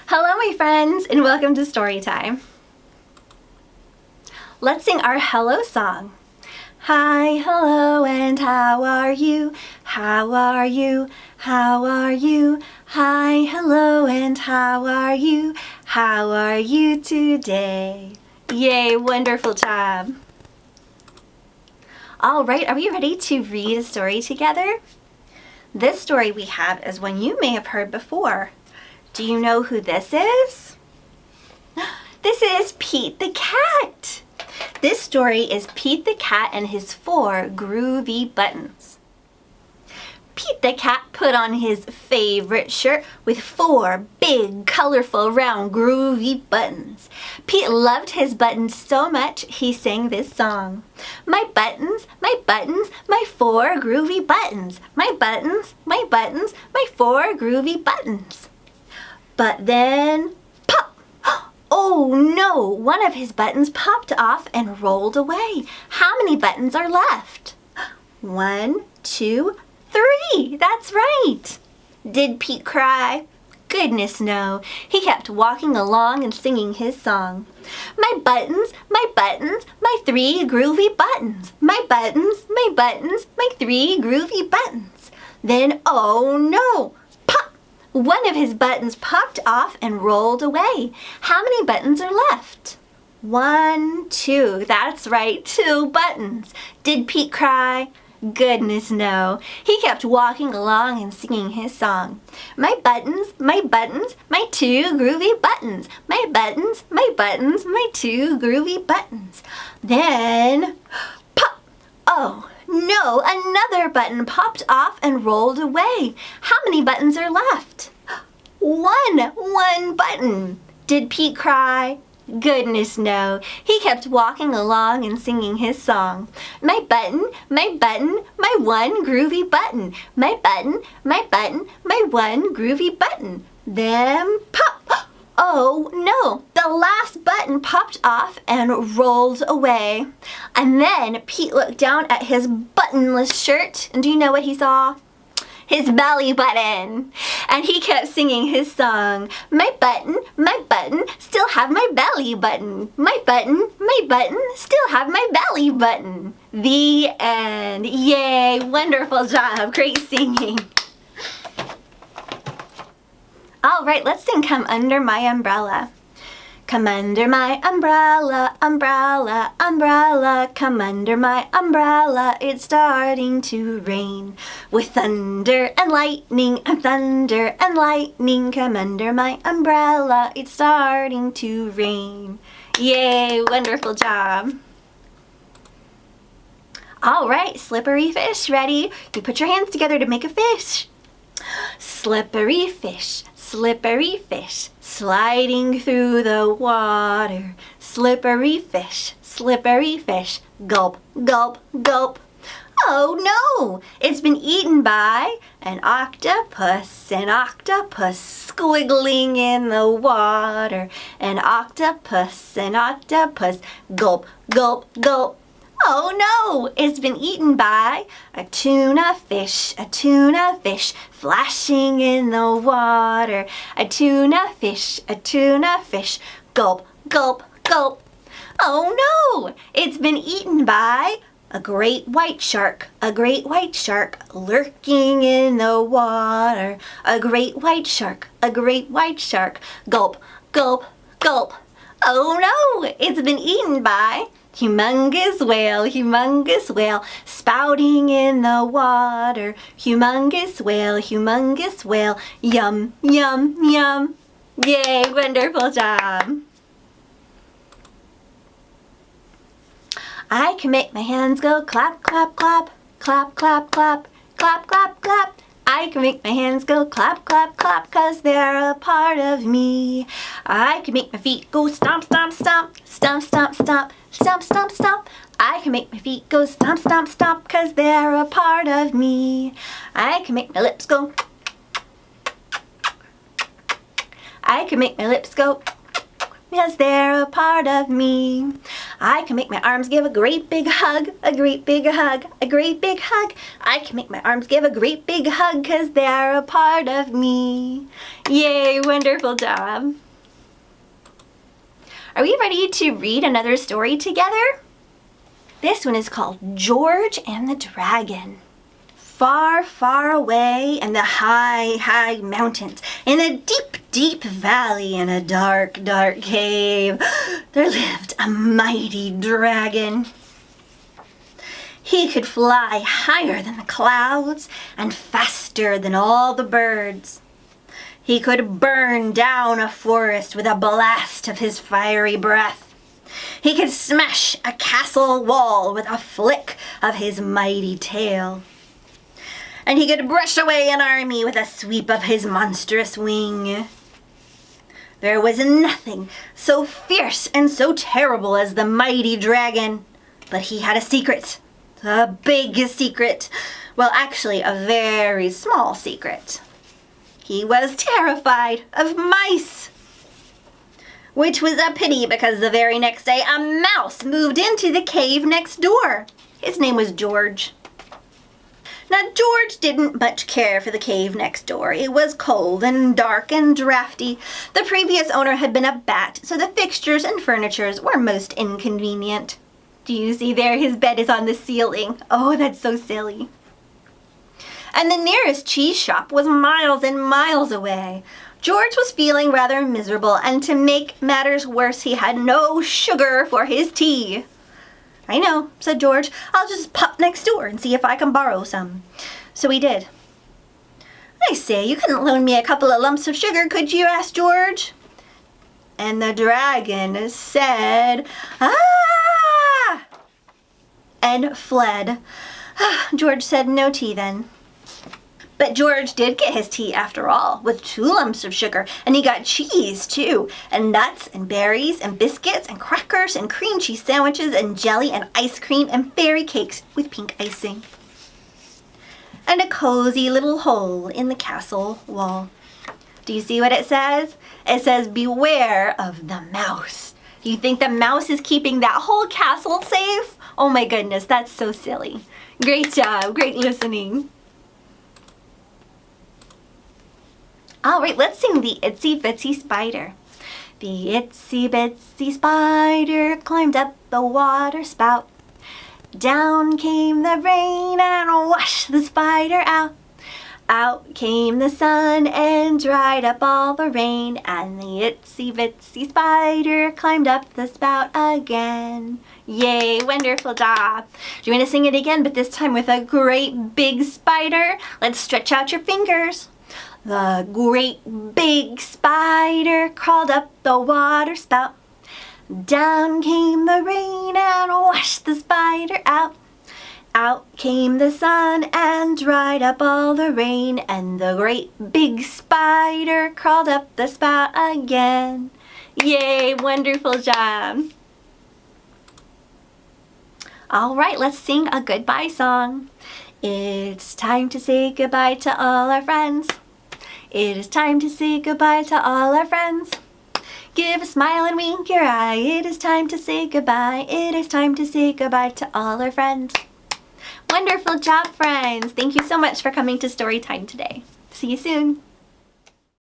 Hello my friends and welcome to Storytime. Let's sing our hello song. Hi, hello, and how are you? How are you? How are you? Hi, hello, and how are you? How are you today? Yay, wonderful job. All right, are we ready to read a story together? This story we have is one you may have heard before. Do you know who this is? This is Pete the Cat. This story is Pete the Cat and his 4 groovy buttons. Pete the Cat put on his favorite shirt with 4 big, colorful, round, groovy buttons. Pete loved his buttons so much he sang this song. My buttons, my 4 groovy buttons. My buttons, my 4 groovy buttons. But then, pop! Oh no! One of his buttons popped off and rolled away. How many buttons are left? 1, 2, 3! That's right! Did Pete cry? Goodness no. He kept walking along and singing his song. My buttons, my 3 groovy buttons. My buttons, my 3 groovy buttons. Then, oh no! One of his buttons popped off and rolled away. How many buttons are left? 1, 2. That's right, 2 buttons. Did Pete cry? Goodness no. He kept walking along and singing his song. My buttons, my 2 groovy buttons. My buttons, my 2 groovy buttons. Then, pop! Oh, no, another button popped off and rolled away. How many buttons are left? 1 button. Did Pete cry? Goodness no. He kept walking along and singing his song. My button, my 1 groovy button. My button, my 1 groovy button. Then pop! Oh no, the last button popped off and rolled away. And then Pete looked down at his buttonless shirt, and do you know what he saw? His belly button. And he kept singing his song. My button, still have my belly button. My button, still have my belly button. The end. Yay, wonderful job, great singing. All right, let's sing Come Under My Umbrella. Come under my umbrella, umbrella, umbrella. Come under my umbrella, it's starting to rain. With thunder and lightning, thunder and lightning. Come under my umbrella, it's starting to rain. Yay, wonderful job. All right, slippery fish, ready? You put your hands together to make a fish. Slippery fish, sliding through the water. Slippery fish, gulp, gulp, gulp. Oh no! It's been eaten by an octopus squiggling in the water. An octopus, gulp, gulp, gulp. Oh no! It's been eaten by a tuna fish, flashing in the water. A tuna fish, gulp, gulp, gulp. Oh no! It's been eaten by a great white shark, lurking in the water. A great white shark, gulp, gulp, gulp. Oh no! It's been eaten by humongous whale, spouting in the water. Humongous whale, yum, yum, yum. Yay, wonderful job. I can make my hands go clap, clap, clap, clap, clap, clap, clap, clap, clap. I can make my hands go clap, clap, clap, 'cause they're a part of me. I can make my feet go stomp, stomp, stomp, stomp, stomp, stomp, stomp, stomp, stomp. I can make my feet go stomp, stomp, stomp, 'cause they're a part of me. I can make my lips go. I can make my lips go, 'cause they're a part of me. I can make my arms give a great big hug, a great big hug, a great big hug. I can make my arms give a great big hug 'cause they're a part of me. Yay, wonderful job. Are we ready to read another story together? This one is called George and the Dragon. Far, far away in the high, high mountains, in a deep, deep valley, in a dark, dark cave, there lived a mighty dragon. He could fly higher than the clouds and faster than all the birds. He could burn down a forest with a blast of his fiery breath. He could smash a castle wall with a flick of his mighty tail. And he could brush away an army with a sweep of his monstrous wing. There was nothing so fierce and so terrible as the mighty dragon, but he had a secret, a big secret. Well, actually, a very small secret. He was terrified of mice, which was a pity because the very next day a mouse moved into the cave next door. His name was George. Now, George didn't much care for the cave next door. It was cold and dark and drafty. The previous owner had been a bat, so the fixtures and furnitures were most inconvenient. Do you see there? His bed is on the ceiling. Oh, that's so silly. And the nearest cheese shop was miles and miles away. George was feeling rather miserable, and to make matters worse, he had no sugar for his tea. I know, said George. I'll just pop next door and see if I can borrow some. So he did. I say, you couldn't loan me a couple of lumps of sugar, could you? Asked George. And the dragon said, "Ah!" and fled. George said no tea then. But George did get his tea after all, with 2 lumps of sugar, and he got cheese too, and nuts and berries and biscuits and crackers and cream cheese sandwiches and jelly and ice cream and fairy cakes with pink icing. And a cozy little hole in the castle wall. Do you see what it says? It says, "Beware of the mouse." Do you think the mouse is keeping that whole castle safe? Oh my goodness, that's so silly. Great job, great listening. All right, let's sing the Itsy Bitsy Spider. The itsy bitsy spider climbed up the water spout. Down came the rain and washed the spider out. Out came the sun and dried up all the rain, and the itsy bitsy spider climbed up the spout again. Yay, wonderful job. Do you want to sing it again, but this time with a great big spider? Let's stretch out your fingers. The great big spider crawled up the water spout. Down came the rain and washed the spider out. Out came the sun and dried up all the rain, and the great big spider crawled up the spout again. Yay, wonderful job. All right, let's sing a goodbye song. It's time to say goodbye to all our friends. It is time to say goodbye to all our friends. Give a smile and wink your eye. It is time to say goodbye. It is time to say goodbye to all our friends. Wonderful job, friends. Thank you so much for coming to Storytime today. See you soon.